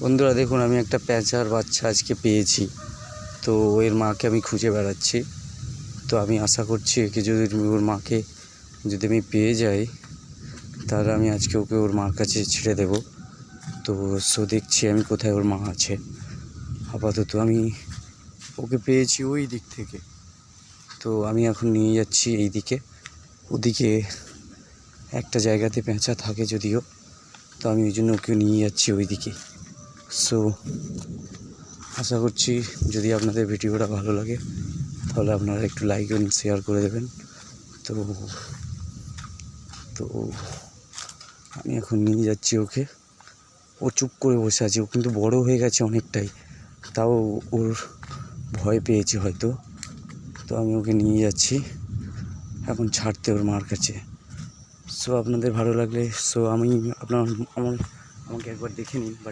বন্ধুরা দেখুন, আমি একটা প্যাঁচার বাচ্চা আজকে পেয়েছি। তো এর মাকে আমি খুঁজে বেড়াচ্ছি। তো আমি আশা করছি একে যদি ওর মাকে যদি আমি পেয়ে যাই, তাহলে আমি আজকে ওকে ওর মার কাছে ছেড়ে দেব। তো দেখছি আমি কোথায় ওর মা আছে। আপাতত আমি ওকে পেয়েছি ওই দিক থেকে। তো আমি এখন নিয়ে যাচ্ছি এই দিকে। ওদিকে একটা জায়গাতে পেঁচা থাকে যদিও, তো আমি ওই জন্য ওকে নিয়ে যাচ্ছি ওই দিকে। আশা করছি যদি আপনাদের ভিডিওটা ভালো লাগে তাহলে আপনারা একটু লাইক এবং শেয়ার করে দেবেন। তো তো আমি এখন নিয়ে যাচ্ছি ওকে। ও চুপ করে বসে আছে, ও কিন্তু বড় হয়ে গেছে অনেকটাই, তাও ওর ভয় পেয়েছে হয়তো। তো আমি ওকে নিয়ে যাচ্ছি এখন ছাড়তে ওর মার কাছে। আপনাদের ভালো লাগলে আমাকে একবার দেখে নিন। বাট